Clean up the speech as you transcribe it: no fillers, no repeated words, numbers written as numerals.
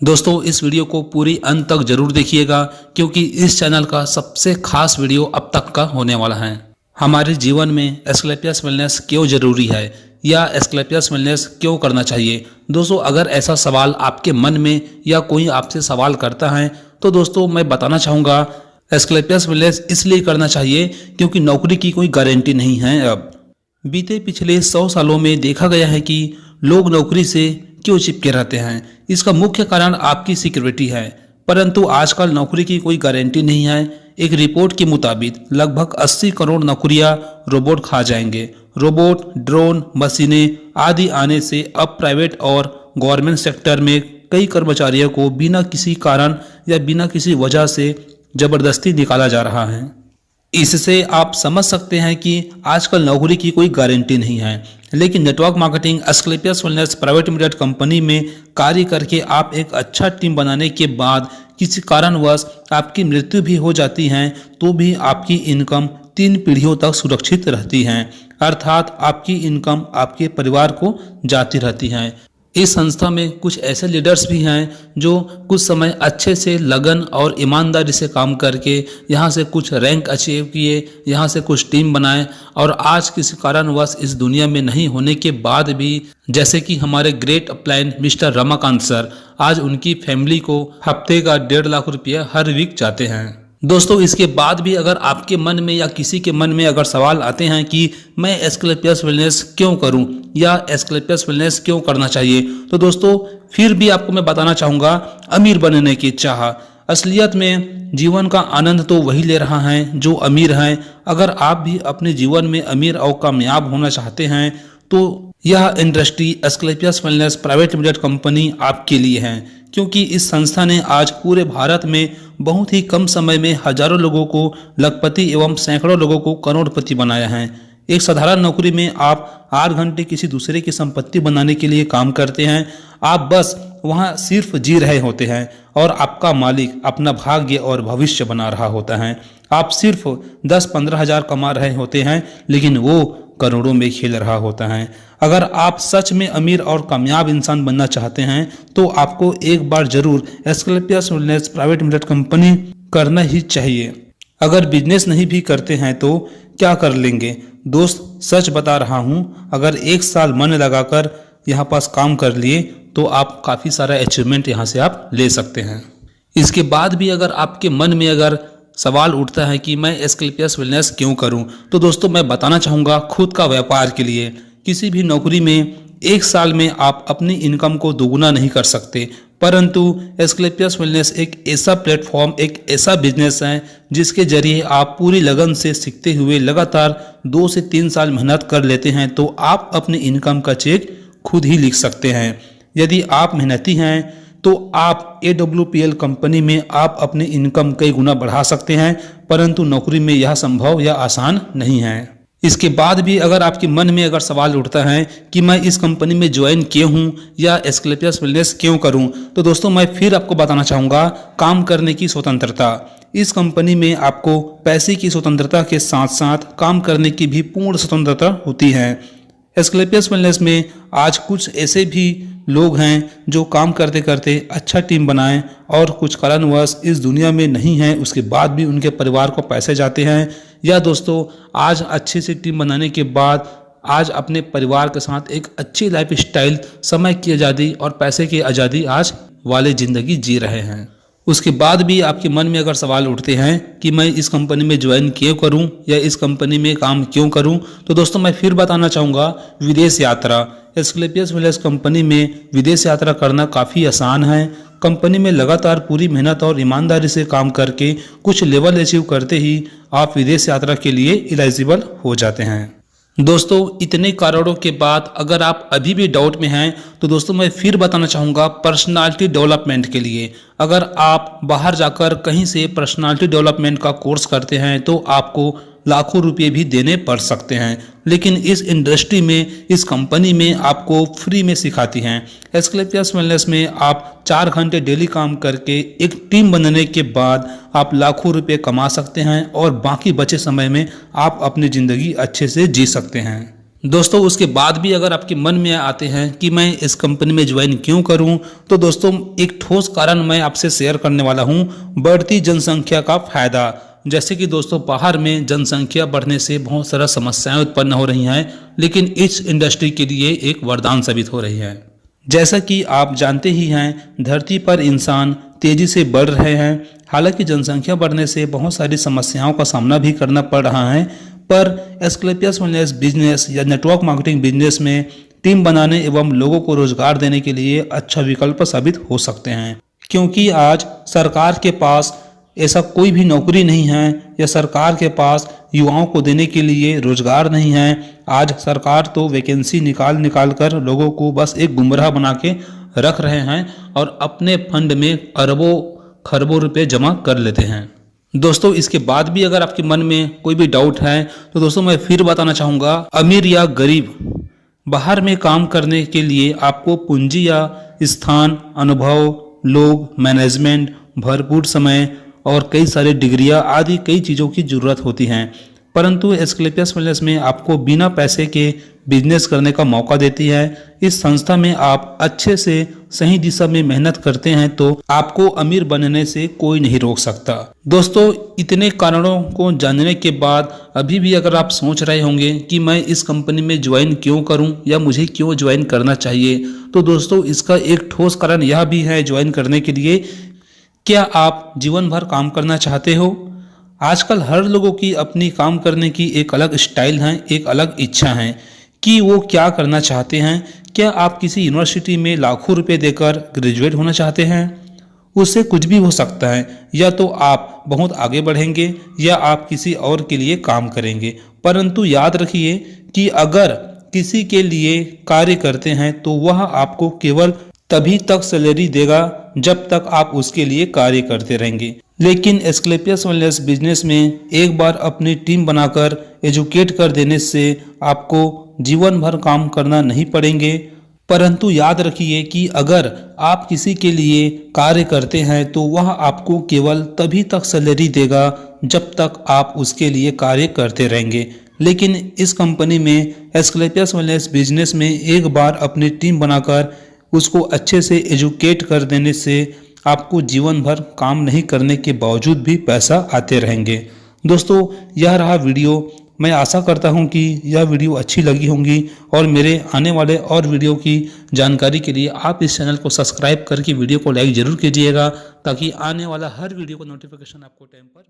दोस्तों इस वीडियो को पूरी अंत तक जरूर देखिएगा क्योंकि इस चैनल का सबसे खास वीडियो अब तक का होने वाला है। हमारे जीवन में एस्क्लेपियस वेलनेस क्यों जरूरी है या एस्क्लेपियस वेलनेस क्यों करना चाहिए। दोस्तों अगर ऐसा सवाल आपके मन में या कोई आपसे सवाल करता है तो दोस्तों मैं बताना चाहूँगा एस्क्लेपियस वेलनेस इसलिए करना चाहिए क्योंकि नौकरी की कोई गारंटी नहीं है। अब बीते पिछले 100 सालों में देखा गया है कि लोग नौकरी से क्यों चिपके रहते हैं। इसका मुख्य कारण आपकी सिक्योरिटी है, परंतु आजकल नौकरी की कोई गारंटी नहीं है। एक रिपोर्ट के मुताबिक लगभग 80 करोड़ नौकरियां रोबोट खा जाएंगे। रोबोट, ड्रोन, मशीनें आदि आने से अब प्राइवेट और गवर्नमेंट सेक्टर में कई कर्मचारियों को बिना किसी कारण या बिना किसी वजह से जबरदस्ती निकाला जा रहा है। इससे आप समझ सकते हैं कि आजकल नौकरी की कोई गारंटी नहीं है। लेकिन network marketing Asclepius wellness private limited company में कार्य करके आप एक अच्छा टीम बनाने के बाद किसी कारणवश आपकी मृत्यु भी हो जाती है तो भी आपकी इनकम 3 पीढ़ियों तक सुरक्षित रहती है, अर्थात आपकी इनकम आपके परिवार को जाती रहती है। इस संस्था में कुछ ऐसे लीडर्स भी हैं जो कुछ समय अच्छे से लगन और ईमानदारी से काम करके यहाँ से कुछ रैंक अचीव किए, यहाँ से कुछ टीम बनाए और आज किसी कारणवश इस दुनिया में नहीं होने के बाद भी, जैसे कि हमारे great upline mister Ramakant sir, आज उनकी फैमिली को हफ्ते का 1.5 लाख रुपया हर वीक जाते हैं। दोस्तों इसके बाद भी अगर आपके मन में या किसी के मन में अगर सवाल आते हैं कि मैं एस्क्लेपियस वेलनेस क्यों करूं या एस्क्लेपियस वेलनेस क्यों करना चाहिए, तो दोस्तों फिर भी आपको मैं बताना चाहूँगा अमीर बनने की चाह। असलियत में जीवन का आनंद तो वही ले रहा है जो अमीर हैं। अगर आप भी अपने जीवन में अमीर और कामयाब होना चाहते हैं तो यह industry Asclepius wellness private limited company आपके लिए है, क्योंकि इस संस्था ने आज पूरे भारत में बहुत ही कम समय में हजारों लोगों को लखपति एवं सैकड़ों लोगों को करोड़पति बनाया है। एक साधारण नौकरी में आप 8 घंटे किसी दूसरे की संपत्ति बनाने के लिए काम करते हैं। आप बस वहां सिर्फ जी रहे होते हैं और आपका मालिक अपना भाग्य और भविष्य बना रहा होता है। आप सिर्फ 10-15 हजार कमा रहे होते हैं लेकिन वो करोड़ों में खेल रहा होता है। अगर आप सच में अमीर और कामयाब इंसान बनना चाहते हैं तो आपको एक बार जरूर Asclepius wellness private limited company करना ही चाहिए। अगर बिजनेस नहीं भी करते हैं तो क्या कर लेंगे दोस्त, सच बता रहा हूं, अगर 1 साल मन लगाकर यहाँ पास काम कर लिए तो आप काफ़ी सारा अचीवमेंट यहाँ से आप ले सकते हैं। इसके बाद भी अगर आपके मन में अगर सवाल उठता है कि मैं एस्क्लेपियस वेलनेस क्यों करूं, तो दोस्तों मैं बताना चाहूँगा खुद का व्यापार के लिए। किसी भी नौकरी में 1 साल में आप अपनी इनकम को दोगुना नहीं कर सकते, परंतु एस्क्लेपियस वेलनेस एक ऐसा प्लेटफॉर्म, एक ऐसा बिजनेस है जिसके जरिए आप पूरी लगन से सीखते हुए लगातार 2 से 3 साल मेहनत कर लेते हैं तो आप अपनी इनकम का चेक खुद ही लिख सकते हैं। यदि आप मेहनती हैं तो आप AWPL कंपनी में आप अपनी इनकम कई गुना बढ़ा सकते हैं, परंतु नौकरी में यह संभव या आसान नहीं है। इसके बाद भी अगर आपके मन में अगर सवाल उठता है कि मैं इस कंपनी में ज्वाइन क्यों हूं या एस्क्लेपियस वेलनेस क्यों करूं, तो दोस्तों मैं फिर आपको बताना चाहूँगा काम करने की स्वतंत्रता। इस कंपनी में आपको पैसे की स्वतंत्रता के साथ साथ काम करने की भी पूर्ण स्वतंत्रता होती है। एस्क्लेपियस वेलनेस में आज कुछ ऐसे भी लोग हैं जो काम करते करते अच्छा टीम बनाएं और कुछ कारणवश इस दुनिया में नहीं है, उसके बाद भी उनके परिवार को पैसे जाते हैं, या दोस्तों आज अच्छी सी टीम बनाने के बाद आज अपने परिवार के साथ एक अच्छी लाइफ स्टाइल, समय की आज़ादी और पैसे की आज़ादी आज वाले ज़िंदगी जी रहे हैं। उसके बाद भी आपके मन में अगर सवाल उठते हैं कि मैं इस कंपनी में ज्वाइन क्यों करूं या इस कंपनी में काम क्यों करूं, तो दोस्तों मैं फिर बताना चाहूँगा विदेश यात्रा। एस्क्लेपियस वेलनेस कंपनी में विदेश यात्रा करना काफ़ी आसान है। कंपनी में लगातार पूरी मेहनत और ईमानदारी से काम करके कुछ लेवल अचीव करते ही आप विदेश यात्रा के लिए एलिजिबल हो जाते हैं। दोस्तों इतने कारणों के बाद अगर आप अभी भी डाउट में हैं तो दोस्तों मैं फिर बताना चाहूँगा पर्सनालिटी डेवलपमेंट के लिए। अगर आप बाहर जाकर कहीं से पर्सनालिटी डेवलपमेंट का कोर्स करते हैं तो आपको लाखों रुपए भी देने पड़ सकते हैं, लेकिन इस इंडस्ट्री में, इस कंपनी में आपको फ्री में सिखाती हैं। एस्क्लेपियस वेलनेस में आप 4 घंटे डेली काम करके एक टीम बनने के बाद आप लाखों रुपए कमा सकते हैं और बाकी बचे समय में आप अपनी ज़िंदगी अच्छे से जी सकते हैं। दोस्तों उसके बाद भी अगर आपके मन में आते हैं कि मैं इस कंपनी में ज्वाइन क्यों करूं, तो दोस्तों एक ठोस कारण मैं आपसे शेयर करने वाला हूं, बढ़ती जनसंख्या का फायदा। जैसे कि दोस्तों बाहर में जनसंख्या बढ़ने से बहुत सारा समस्याएं उत्पन्न हो रही हैं, लेकिन इस इंडस्ट्री के लिए एक वरदान साबित हो रही है। जैसा कि आप जानते ही हैं, धरती पर इंसान तेजी से बढ़ रहे हैं। हालांकि जनसंख्या बढ़ने से बहुत सारी समस्याओं का सामना भी करना पड़ रहा है, पर एस्क्लेपियस वेलनेस बिजनेस या नेटवर्क मार्केटिंग बिजनेस में टीम बनाने एवं लोगों को रोजगार देने के लिए अच्छा विकल्प साबित हो सकते हैं। क्योंकि आज सरकार के पास ऐसा कोई भी नौकरी नहीं है या सरकार के पास युवाओं को देने के लिए रोजगार नहीं है। आज सरकार तो वैकेंसी निकाल कर लोगों को बस एक गुमराह बना के रख रहे हैं और अपने फंड में अरबों खरबों रुपए जमा कर लेते हैं। दोस्तों इसके बाद भी अगर आपके मन में कोई भी डाउट है तो दोस्तों मैं फिर बताना चाहूँगा, अमीर या गरीब, बाहर में काम करने के लिए आपको पूंजी या स्थान, अनुभव, लोग, मैनेजमेंट, भरपूर समय और कई सारे डिग्रियां आदि कई चीज़ों की ज़रूरत होती हैं। परंतु एस्क्लेपियस वेलनेस में आपको बिना पैसे के बिजनेस करने का मौका देती है। इस संस्था में आप अच्छे से सही दिशा में मेहनत करते हैं तो आपको अमीर बनने से कोई नहीं रोक सकता। दोस्तों इतने कारणों को जानने के बाद अभी भी अगर आप सोच रहे होंगे कि मैं इस कंपनी में ज्वाइन क्यों करूं या मुझे क्यों ज्वाइन करना चाहिए, तो दोस्तों इसका एक ठोस कारण यह भी है ज्वाइन करने के लिए, क्या आप जीवन भर काम करना चाहते हो? आजकल हर लोगों की अपनी काम करने की एक अलग स्टाइल है, एक अलग इच्छा है कि वो क्या करना चाहते हैं। क्या आप किसी यूनिवर्सिटी में लाखों रुपए देकर ग्रेजुएट होना चाहते हैं? उससे कुछ भी हो सकता है, या तो आप बहुत आगे बढ़ेंगे या आप किसी और के लिए काम करेंगे। परंतु याद रखिए कि अगर किसी के लिए कार्य करते हैं तो वह आपको केवल तभी तक सैलरी देगा जब तक आप उसके लिए कार्य करते रहेंगे। लेकिन एस्क्लेपियस वेलनेस बिजनेस में एक बार अपनी टीम बनाकर एजुकेट कर देने से आपको जीवन भर काम करना नहीं पड़ेंगे। परंतु याद रखिए कि अगर आप किसी के लिए कार्य करते हैं तो वह आपको केवल तभी तक सैलरी देगा जब तक आप उसके लिए कार्य करते रहेंगे। लेकिन इस कंपनी में एस्क्लेपियस वेलनेस बिजनेस में एक बार अपनी टीम बनाकर उसको अच्छे से एजुकेट कर देने से आपको जीवन भर काम नहीं करने के बावजूद भी पैसा आते रहेंगे। दोस्तों यह रहा वीडियो। मैं आशा करता हूं कि यह वीडियो अच्छी लगी होंगी और मेरे आने वाले और वीडियो की जानकारी के लिए आप इस चैनल को सब्सक्राइब करके वीडियो को लाइक जरूर कीजिएगा, ताकि आने वाला हर वीडियो का नोटिफिकेशन आपको टाइम पर